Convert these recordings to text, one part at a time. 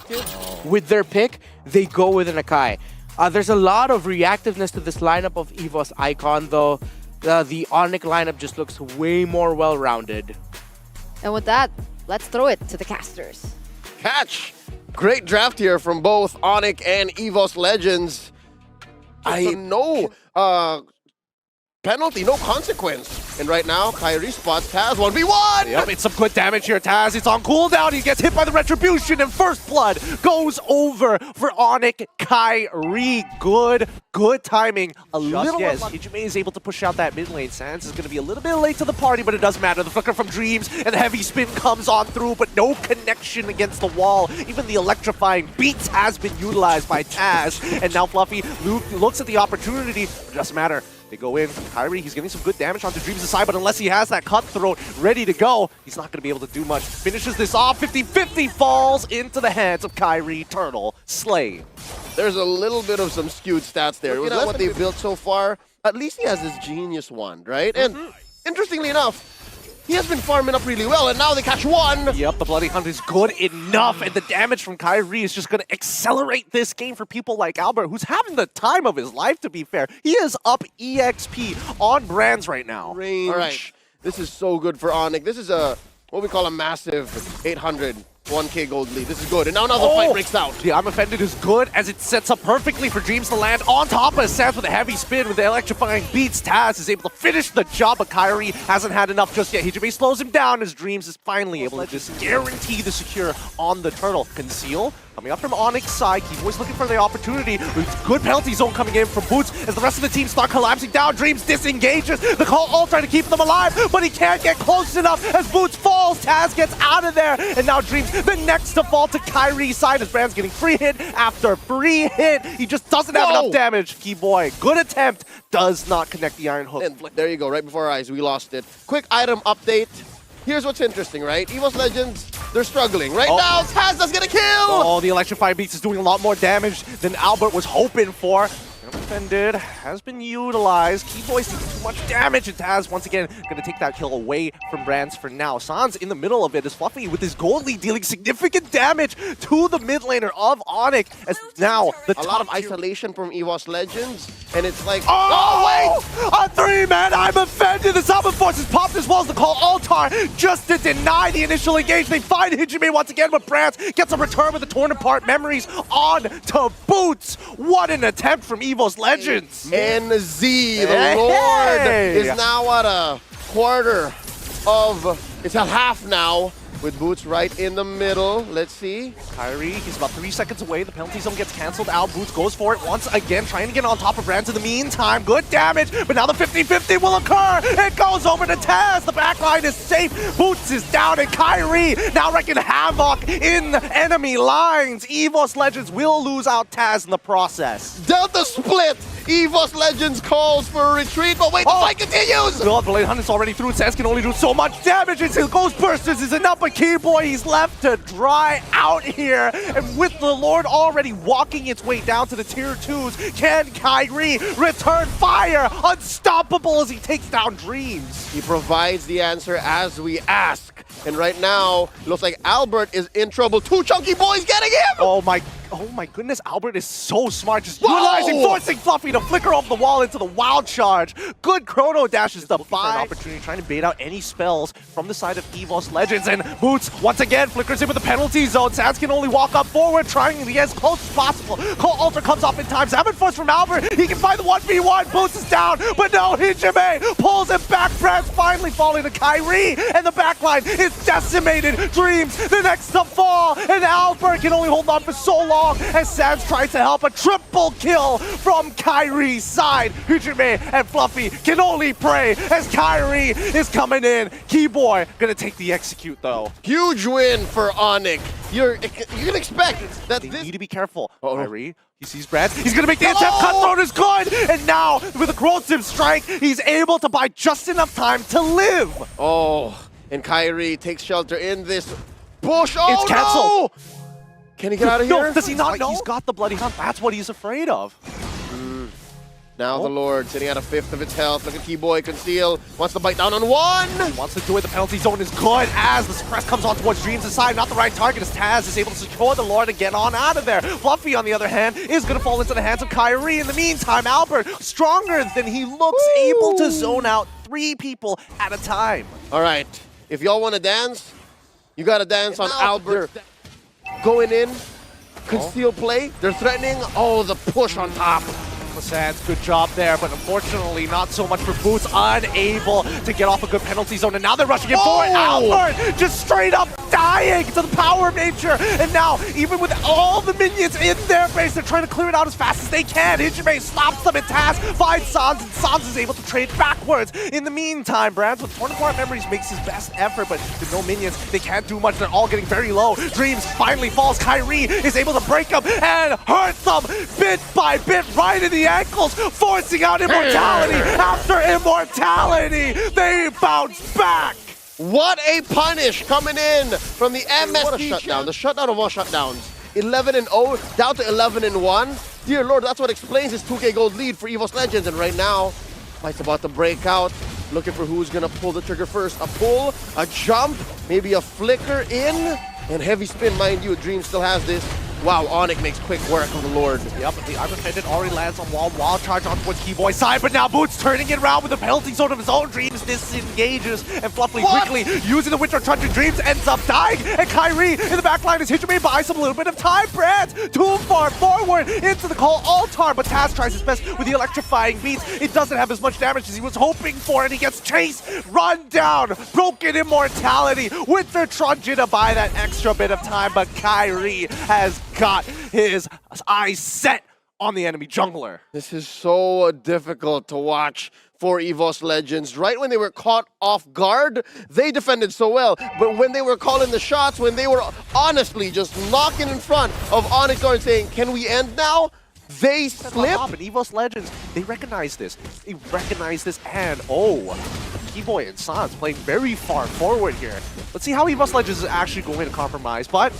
here. With their pick, they go with an Akai. There's a lot of reactiveness to this lineup of EVOS Icon, though. The Onic lineup just looks way more well-rounded. And with that, let's throw it to the casters. Catch! Great draft here from both Onic and EVOS Legends. I know penalty, no consequence. And right now, Kyrie spots Taz 1v1! Yep, it's some good damage here, Taz. It's on cooldown. He gets hit by the Retribution, and first blood goes over for Onic Kyrie. Good timing. A little as Hijime is able to push out that mid lane. Sans is going to be a little bit late to the party, but it doesn't matter. The flicker from Dreams and the heavy spin comes on through, but no connection against the wall. Even the electrifying beats has been utilized by Taz. And now Fluffy looks at the opportunity. It doesn't matter. They go in. Kyrie, he's getting some good damage onto Dreams' side, but unless he has that cutthroat ready to go, he's not going to be able to do much. Finishes this off. 50-50 falls into the hands of Kyrie. Turtle slay. There's a little bit of some skewed stats there. Looking at what they've built so far, at least he has his genius wand, right? And interestingly enough, he has been farming up really well, and now they catch one! Yep, the Bloody Hunt is good enough, and the damage from Kyrie is just going to accelerate this game for people like Albert, who's having the time of his life, to be fair. He is up EXP on Brands right now. Range. All right, this is so good for Onic. This is what we call a massive 800 1k gold lead. This is good. And now another fight breaks out. The I'm Offended is good as it sets up perfectly for Dreams to land on top of Sans with a heavy spin with the electrifying beats. Taz is able to finish the job, but Kyrie hasn't had enough just yet. Hijime slows him down as Dreams is finally able to just guarantee the secure on the turtle. Conceal coming up from Onic's side. Keyboy's looking for the opportunity. With good penalty zone coming in from Boots as the rest of the team start collapsing down. Dreams disengages. The call all trying to keep them alive, but he can't get close enough as Boots falls. Taz gets out of there, and now Dreams the next to fall to Kyrie's side as Brand's getting free hit after free hit. He just doesn't have enough damage. Keyboy, good attempt, does not connect the Iron Hook. And there you go, right before our eyes, we lost it. Quick item update. Here's what's interesting, right? EVOS Legends, they're struggling. Right now, Taz does get a kill! Oh, the Electrify Beats is doing a lot more damage than Albert was hoping for. Offended has been utilized. Keyboy's taking too much damage, and Taz once again going to take that kill away from Brands for now. Sans in the middle of it is Fluffy with his gold lead dealing significant damage to the mid laner of Onic. As now the a lot of isolation from EVOS Legends, and it's like wait! A 3-man I'm Offended. The Salmon Forces popped as well as the call Altar just to deny the initial engage. They find Hijime once again, but Brands gets a return with the torn apart memories on to Boots. What an attempt from EVOS Legends. NZ, the Lord, is now at a quarter of, it's a half now, with Boots right in the middle. Let's see. Kyrie, he's about 3 seconds away. The penalty zone gets canceled out. Boots goes for it once again, trying to get on top of Brands in the meantime. Good damage, but now the 50-50 will occur. It goes over to Taz. The backline is safe. Boots is down, and Kyrie now wreaking havoc in the enemy lines. EVOS Legends will lose out Taz in the process. Delta split. EVOS Legends calls for a retreat, but wait, the fight continues! The Blade Hunt is already through. Sans can only do so much damage. It's Ghostbusters is enough, but Keyboy, he's left to dry out here. And with the Lord already walking its way down to the tier 2s, can Kyrie return fire? Unstoppable as he takes down Dreams. He provides the answer as we ask. And right now, looks like Albert is in trouble. Two chunky boys getting him! Oh my goodness, Albert is so smart, just utilizing, forcing Fluffy to flicker off the wall into the wild charge. Good chrono dashes the buy opportunity, trying to bait out any spells from the side of EVOS Legends. And Boots, once again, flickers in with the penalty zone. Sans can only walk up forward, trying to get as close as possible. Cole Ultra comes off in time. Salmon Force from Albert. He can find the 1v1. Boots is down, but no, Hijime pulls him back. Brands finally falling to Kyrie, and the backline is decimated. Dreams, the next to fall, and Albert can only hold on for so long as Sans tries to help. A triple kill from Kyrie's side. Hijime and Fluffy can only pray as Kyrie is coming in. Keyboy gonna take the execute though. Huge win for Onic. You can expect that They this need to be careful. Kyrie, he sees Brands. He's gonna make the attempt. Cutthroat is good, and now with a corrosive strike, he's able to buy just enough time to live. And Kyrie takes shelter in this bush. Oh, It's canceled. No! Can he get out of here? No, does he not know? He's got the Bloody Hunt. That's what he's afraid of. Now the Lord sitting at a fifth of its health. Look at T-Boy conceal. Wants to bite down on one. He wants to do it. The penalty zone is good as the suppress comes on towards Dreams' side. Not the right target as Taz is able to secure the Lord and get on out of there. Fluffy, on the other hand, is going to fall into the hands of Kyrie. In the meantime, Albert, stronger than he looks, able to zone out 3 people at a time. All right. If y'all want to dance, you got to dance on Albert. Going in. Conceal play. They're threatening. Oh, the push on top. Sands, good job there, but unfortunately not so much for Boots, unable to get off a good penalty zone, and now they're rushing it forward. Albert just straight up dying to the power of nature, and now even with all the minions in their base, they're trying to clear it out as fast as they can. Hijime stops them, and Taz finds Sans, and Sans is able to trade backwards. In the meantime, Brands with Torn Apart Memories makes his best effort, but with no minions, they can't do much. They're all getting very low. Dreams finally falls. Kyrie is able to break them and hurt them bit by bit right in the ankles, forcing out immortality after immortality. They bounce back. What a punish coming in from the MSD. What a shutdown. The shutdown of all shutdowns. 11-0, down to 11-1. Dear Lord, that's what explains his 2K gold lead for EVOS Legends. And right now, fight's about to break out. Looking for who's going to pull the trigger first. A pull, a jump, maybe a flicker in, and heavy spin, mind you. Dream still has this. Wow, Onic makes quick work of the Lord. Yep, the Iron Pendant already lands on wall. Wild charge on towards Keyboy's side, but now Boots turning it around with the penalty zone of his own. Dreams disengages, and Fluffy quickly using the Winter Trudge. Dreams ends up dying, and Kyrie in the back line is Hijime buys him a little bit of time. Brands too far forward into the call altar, but Taz tries his best with the electrifying beats. It doesn't have as much damage as he was hoping for, and he gets chased, run down, broken immortality. Winter Trudge to buy that extra bit of time, but Kyrie has got his eyes set on the enemy jungler. This is so difficult to watch for EVOS Legends. Right when they were caught off guard, they defended so well. But when they were calling the shots, when they were honestly just knocking in front of Onic and saying, can we end now? They slip. And EVOS Legends, they recognize this. They recognize this, and Keyboy and Sans playing very far forward here. Let's see how EVOS Legends is actually going to compromise, but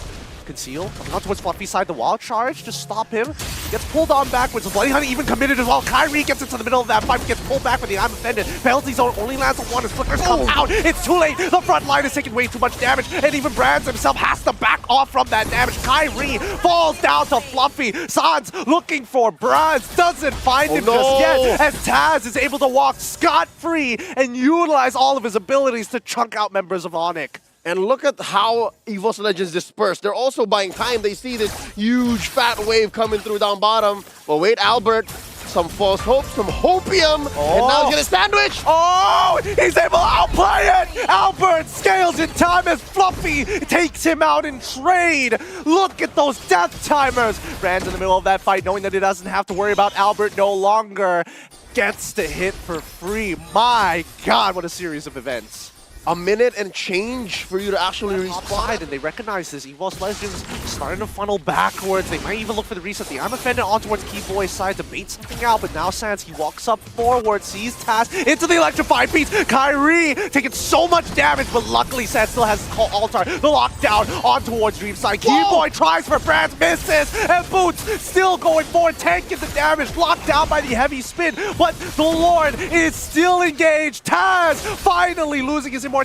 conceal, coming out towards Fluffy's side, the wild charge, just stop him. He gets pulled on backwards, the Bloody Honey even committed as well. Kyrie gets into the middle of that fight, gets pulled back with the I'm offended. Penalty zone only lands on one as flickers come out. It's too late, the front line is taking way too much damage, and even Brands himself has to back off from that damage. Kyrie falls down to Fluffy. Sans looking for Brands, doesn't find him just yet, as Taz is able to walk scot-free and utilize all of his abilities to chunk out members of Onic. And look at how EVOS Legends disperse. They're also buying time. They see this huge fat wave coming through down bottom. But wait, Albert, some false hope, some hopium, and now he's gonna sandwich. Oh, he's able to outplay it. Albert scales in time as Fluffy takes him out in trade. Look at those death timers. Brands in the middle of that fight, knowing that he doesn't have to worry about Albert no longer, gets to hit for free. My God, what a series of events. A minute and change for you to actually respawn. And they recognize this. EVOS Legends starting to funnel backwards. They might even look for the reset. The I'm offended on towards Keyboy's side to bait something out, but now Sans, he walks up forward, sees Taz into the electrified beats. Kyrie taking so much damage, but luckily Sans still has call altar. The lockdown on towards Dream's side. Keyboy tries for Brands, misses, and Boots still going forward, tanking the damage, locked down by the heavy spin, but the Lord is still engaged. Taz finally losing his immortality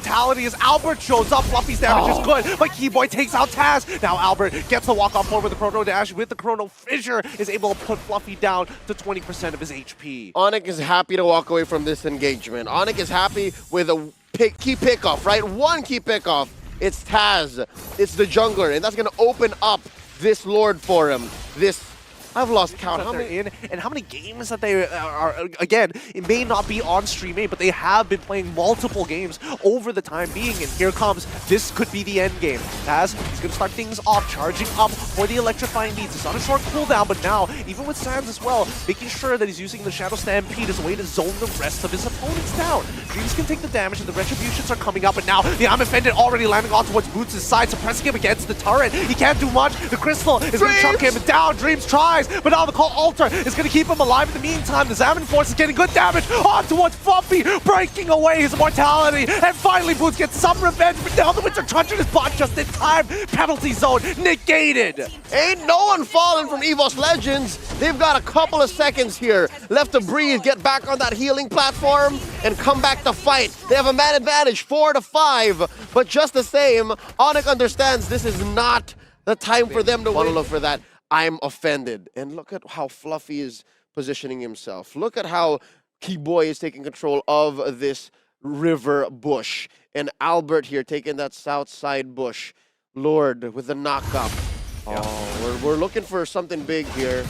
as Albert shows up. Fluffy's damage is good, but Keyboy takes out Taz. Now Albert gets the walk off forward with the Chrono Dash. With the Chrono Fissure, is able to put Fluffy down to 20% of his HP. Onic is happy to walk away from this engagement. Onic is happy with a key pickoff, right? One key pickoff. It's Taz. It's the jungler, and that's going to open up this Lord for him. I've lost count. How many games that they are, again, it may not be on stream A, but they have been playing multiple games over the time being, and here comes, this could be the end game. Taz, he's going to start things off, charging up for the electrifying beats. It's on a short cooldown, but now, even with Sans as well, making sure that he's using the Shadow Stampede as a way to zone the rest of his opponents down. Dreams can take the damage, and the Retributions are coming up, and now the I'm offended already landing on towards Boots' side, suppressing him against the turret. He can't do much. The Crystal is going to chunk him down. Dreams tries. twice, but now the call altar is going to keep him alive in the meantime. The Xamarin Force is getting good damage on towards Fluffy, breaking away his immortality, and finally Boots gets some revenge, but now the Winter Truncheon is bought just in time. Penalty zone negated. Ain't no one falling from EVOS Legends. They've got a couple of seconds here left to breathe, get back on that healing platform, and come back to fight. They have a man advantage, 4-5, but just the same, Onic understands this is not the time for them to look for that. I'm offended. And look at how Fluffy is positioning himself. Look at how Keyboy is taking control of this river bush. And Albert here taking that south side bush. Lord with the knock-up. Yeah. Oh, we're looking for something big here.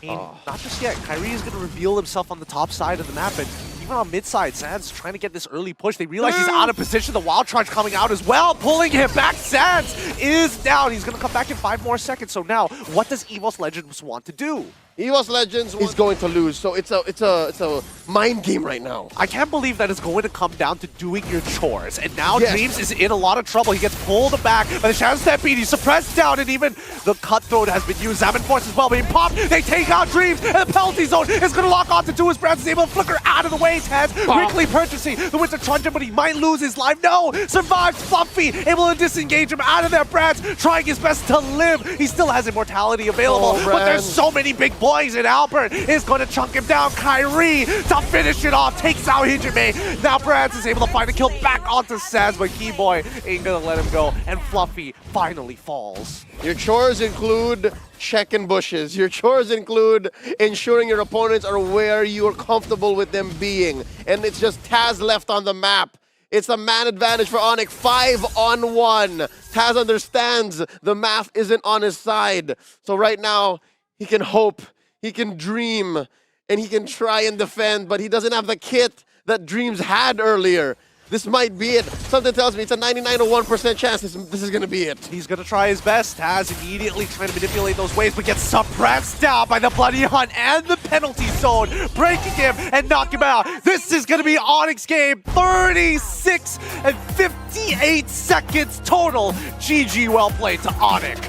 I mean, not just yet. Kyrie is going to reveal himself on the top side of the map, and even on mid side, Sands trying to get this early push. They realize he's out of position. The Wild Charge coming out as well, pulling him back. Sands is down. He's going to come back in 5 more seconds. So now, what does EVOS Legends want to do? EVOS Legends is going to lose, so it's a mind game right now. I can't believe that it's going to come down to doing your chores. And now Yes. Dreams is in a lot of trouble. He gets pulled back by the Shadow Stampede. He's suppressed down, and even the Cutthroat has been used. Xamarin Force as well being popped. They take out Dreams, and the penalty zone is going to lock onto two. His Brands is able to flicker out of the way. Taz quickly purchasing the Winter Truncheon, but he might lose his life. No! Survives Fluffy, able to disengage him out of their Brands, trying his best to live. He still has immortality available, Oh, but there's Brands. so many big boys, and Albert is going to chunk him down. Kyrie to finish it off, takes out Hijime. Now Brands is able to find a kill back onto Saz, but Keyboy ain't gonna let him go, and Fluffy finally falls. Your chores include checking bushes. Your chores include ensuring your opponents are where you are comfortable with them being. And it's just Taz left on the map. It's a man advantage for Onic, 5-on-1. Taz understands the math isn't on his side. So right now, he can hope, he can dream, and he can try and defend, but he doesn't have the kit that Dreams had earlier. This might be it. Something tells me it's a 99.1% chance this is going to be it. He's gonna try his best. Taz immediately trying to manipulate those waves, but gets suppressed down by the Bloody Hunt and the penalty zone, breaking him and knocking him out. This is gonna be Onyx game, 36 and 58 seconds total. GG, well played to Onyx.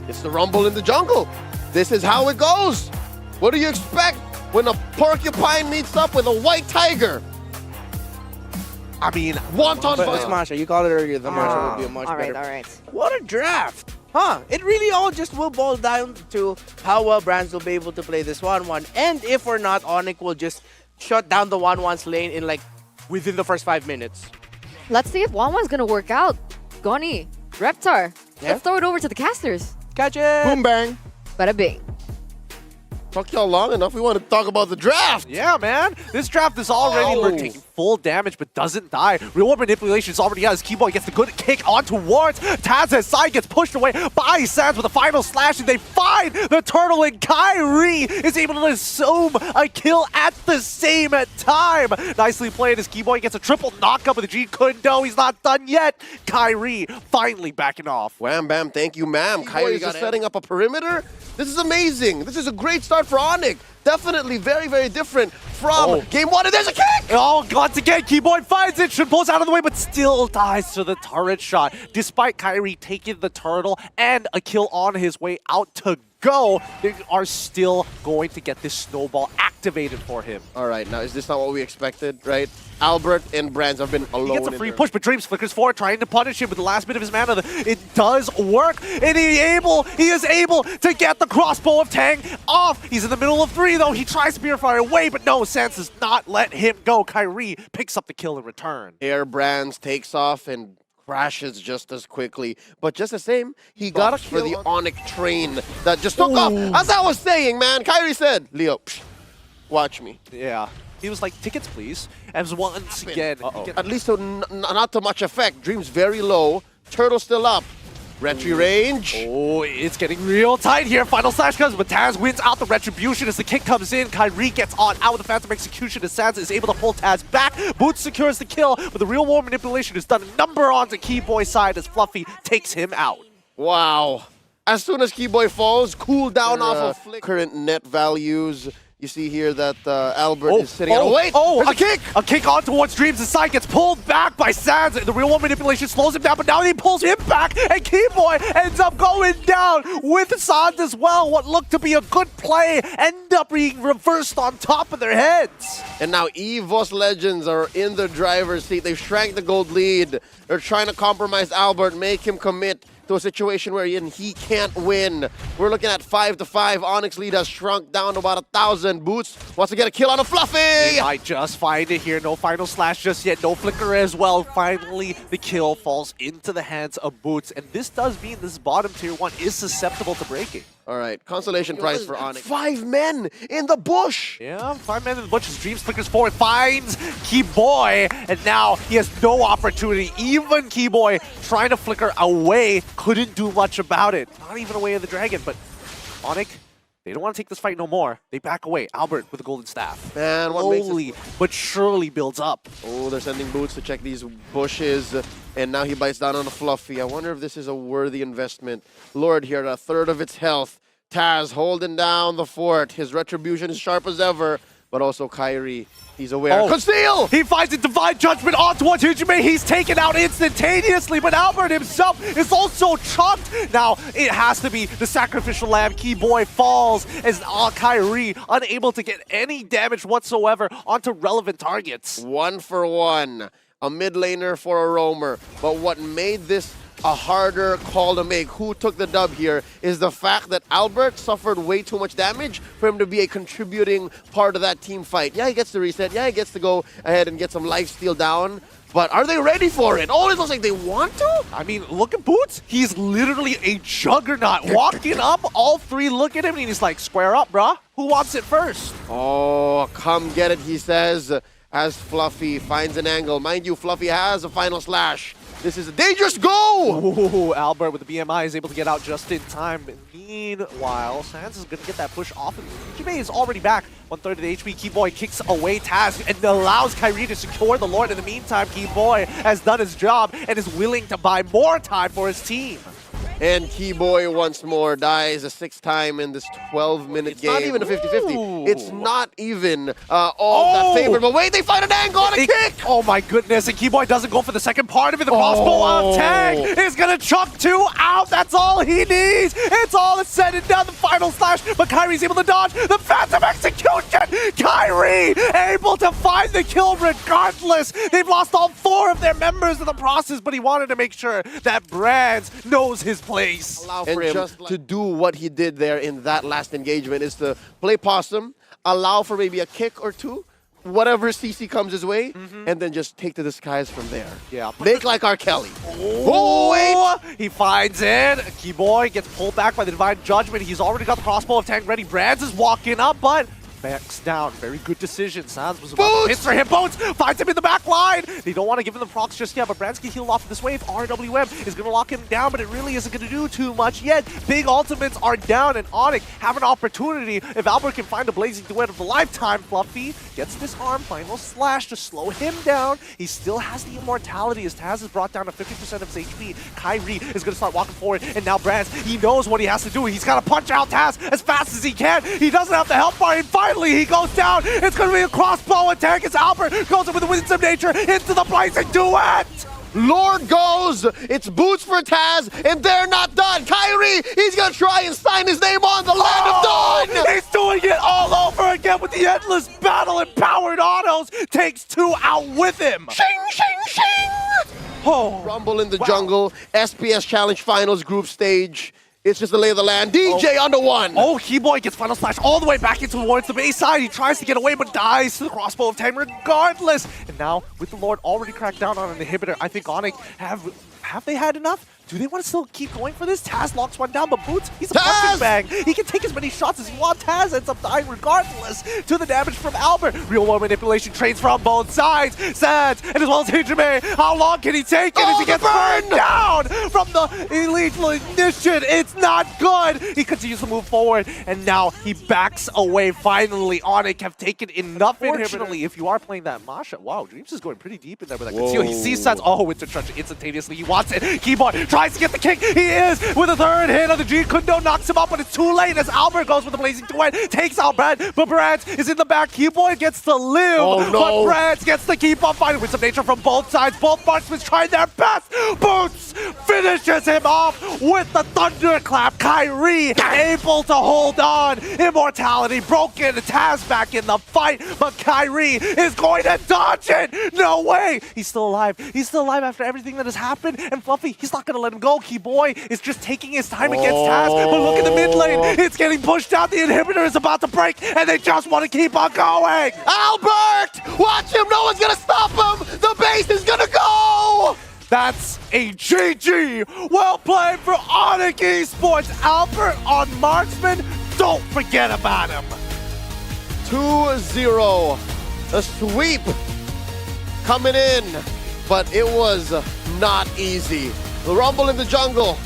It's the rumble in the jungle. This is how it goes. What do you expect when a porcupine meets up with a white tiger? I mean, Wonton But fight. Masha, you called it earlier, the Masha would be a much All right, better. all right. What a draft! Huh, it really all just will boil down to how well Brands will be able to play this 1-1. And if or not, Onic will just shut down the 1-1's lane in like within the first 5 minutes. Let's see if 1-1's gonna work out. Goni, Reptar, Yeah? let's throw it over to the casters. Catch it! Boom bang. Bada bing. Talk y'all long enough. We want to talk about the draft. yeah, man. This draft is already Oh. taking full damage, but doesn't die. Real world manipulation is already out. His Keyboy gets the good kick on towards Taz's side, gets pushed away by Sands with a final slash, and they find the turtle, and Kyrie is able to assume a kill at the same time. Nicely played as Keyboy gets a triple knockup with the G Kundo. He's not done yet. Kyrie finally backing off. Wham bam, thank you, ma'am. Kyrie is setting up a perimeter. This is amazing. This is a great start for Onic. Definitely very, very different from game 1. And there's a kick! Oh, once again, Keyboy finds it, should pulls out of the way, but still dies to the turret shot. Despite Kyrie taking the turtle and a kill on his way out to go, they are still going to get this snowball activated for him. All right, now is this not what we expected, right? Albert and Brands have been alone. He gets a in free there. push, but Dreams flickers forward, trying to punish him with the last bit of his mana. It does work, and he is able to get the crossbow of Tang off. He's in the middle of 3, though. He tries to purify away, but no, Sans does not let him go. Kyrie picks up the kill in return. Air Brands takes off and crashes just as quickly. But just the same, he got a kill for the Onic train that just took off. As I was saying, man, Kyrie said, Leo, psh, watch me. Yeah. He was like, tickets, please. And once again, At least to not too much effect. Dream's very low. Turtle still up. Retry range. oh, it's getting real tight here. Final slash comes, but Taz wins out the retribution as the kick comes in. Kyrie gets on out with the Phantom Execution as Sansa is able to pull Taz back. Boots secures the kill, but the real war manipulation is done a number on the Keyboy side as Fluffy takes him out. Wow. As soon as Keyboy falls, cool down off of current net values. You see here that Albert is sitting out. Wait! a kick! A kick on towards Dreams. The side gets pulled back by Sands. The real one manipulation slows him down, but now he pulls him back, and Keyboy ends up going down with Sands as well. What looked to be a good play end up being reversed on top of their heads. And now EVOS Legends are in the driver's seat. They've shrank the gold lead. They're trying to compromise Albert, make him commit to a situation where he can't win. We're looking at 5-5. Onyx lead has shrunk down to about 1,000. Boots wants to get a kill on a Fluffy! He might just find it here. No final slash just yet. No flicker as well. Finally, the kill falls into the hands of Boots. And this does mean this bottom tier 1 is susceptible to breaking. All right, consolation prize for Onyx. 5 men in the bush! Yeah, 5 men in the bush. Dreams flickers forward, finds Keyboy, and now he has no opportunity. Even Keyboy trying to flicker away, couldn't do much about it. Not even away of the dragon, but Onic, they don't want to take this fight no more. They back away. Albert with the golden staff. Man, what makes slowly but surely builds up. Oh, they're sending Boots to check these bushes, and now he bites down on a Fluffy. I wonder if this is a worthy investment. Lord here at 1/3 of its health. Taz holding down the fort. His retribution is sharp as ever, but also Kyrie, he's aware. Conceal! He finds a divine judgment on towards Hijime. He's taken out instantaneously, but Albert himself is also chunked. Now, it has to be the sacrificial lamb. Keyboy falls as Kyrie unable to get any damage whatsoever onto relevant targets. 1 for 1. A mid laner for a roamer. But what made this a harder call to make, who took the dub here, is the fact that Albert suffered way too much damage for him to be a contributing part of that team fight. Yeah, he gets to reset. Yeah, he gets to go ahead and get some lifesteal down. But are they ready for it? Oh, it looks like they want to? I mean, look at Boots. He's literally a juggernaut. Walking up, all 3 look at him, and he's like, square up, bruh. Who wants it first? Oh, come get it, he says, as Fluffy finds an angle. Mind you, Fluffy has a final slash. This is a dangerous go! Ooh, Albert with the BMI is able to get out just in time. Meanwhile, Sans is going to get that push off. Jimei is already back. 1/3 of the HP. Keyboy kicks away Taz and allows Kyrie to secure the Lord. In the meantime, Keyboy has done his job and is willing to buy more time for his team. And Keyboy once more dies a 6th time in this 12-minute game. Not even a 50-50. It's not even all that favored. But wait, they find an angle on a kick! Oh my goodness, and Keyboy doesn't go for the second part of it. The crossbow of tag is going to chuck 2 out. That's all he needs. It's all said and done. The final slash, but Kyrie's able to dodge. The phantom execution! Kyrie able to find the kill regardless. They've lost all 4 of their members in the process, but he wanted to make sure that Brands knows his place. Allow for him to do what he did there in that last engagement is to play possum, allow for maybe a kick or 2, whatever CC comes his way, and then just take to the skies from there. Yeah. Make like R. Kelly. Oh, wait! He finds it. Keyboy gets pulled back by the divine judgment. He's already got the crossbow of tank ready. Brands is walking up, but backs down. Very good decision. Sans was about to hit for him. Boots finds him in the back line. They don't want to give him the procs just yet, but Brands can heal off this wave. RWM is going to lock him down, but it really isn't going to do too much yet. Big ultimates are down, and Onic have an opportunity. If Albert can find a blazing duet of a lifetime, Fluffy gets this arm final slash to slow him down. He still has the immortality as Taz is brought down to 50% of his HP. Kyrie is going to start walking forward, and now Brands, he knows what he has to do. He's got to punch out Taz as fast as he can. He doesn't have the health bar, and finally he goes down. It's going to be a crossbow attack as Albert goes in with the Winds of Nature into the blazing duet. Lord goes. It's Boots for Taz, and they're not done. Kyrie, he's going to try and sign his name on the Land of Dawn. He's doing it all over again with the endless battle and powered autos. Takes 2 out with him. Shing, shing, shing. Oh. Rumble in the jungle. SPS Challenge Finals group stage. It's just the lay of the land. DJ under 1. Oh, Keyboy gets final slash all the way back into towards the base side. He tries to get away, but dies to the crossbow of 10 regardless. And now, with the Lord already cracked down on an inhibitor, I think Onic have they had enough? Do they want to still keep going for this? Taz locks one down, but Boots, he's a punching bag. He can take as many shots as he wants. Taz ends up dying regardless to the damage from Albert. Real world manipulation trades from both sides. Sands, and as well as Hijime. How long can he take it as he gets burned down from the Elite Ignition. It's not good. He continues to move forward, and now he backs away. Finally, Onic have taken enough. Unfortunately, if you are playing that Masha, wow, Dreams is going pretty deep in there with that conceal. He sees Sets. Oh, it's a trunch instantaneously. He wants it. Keyboard tries to get the kick. He is with a third hit on the G. Kundo knocks him up, but it's too late as Albert goes with the blazing duet, takes out Brad, but Brad is in the back. Keyboard gets to live, but Brad gets to keep on fighting with some nature from both sides. Both marksmen trying their best. Boots finishes him off with the thunderclap. Kyrie able to hold on. Immortality broken. Taz back in the fight, but Kyrie is going to dodge it. No way. He's still alive. He's still alive after everything that has happened. And Fluffy, he's not going to let him go. Keyboy is just taking his time against Taz. But look at the mid lane. It's getting pushed out. The inhibitor is about to break, and they just want to keep on going. Albert! Watch him! No one's gonna stop him! The base is gonna go! That's a GG. Well played for Onic Esports. Albert on marksman. Don't forget about him. 2-0. A sweep coming in, but it was not easy. The rumble in the jungle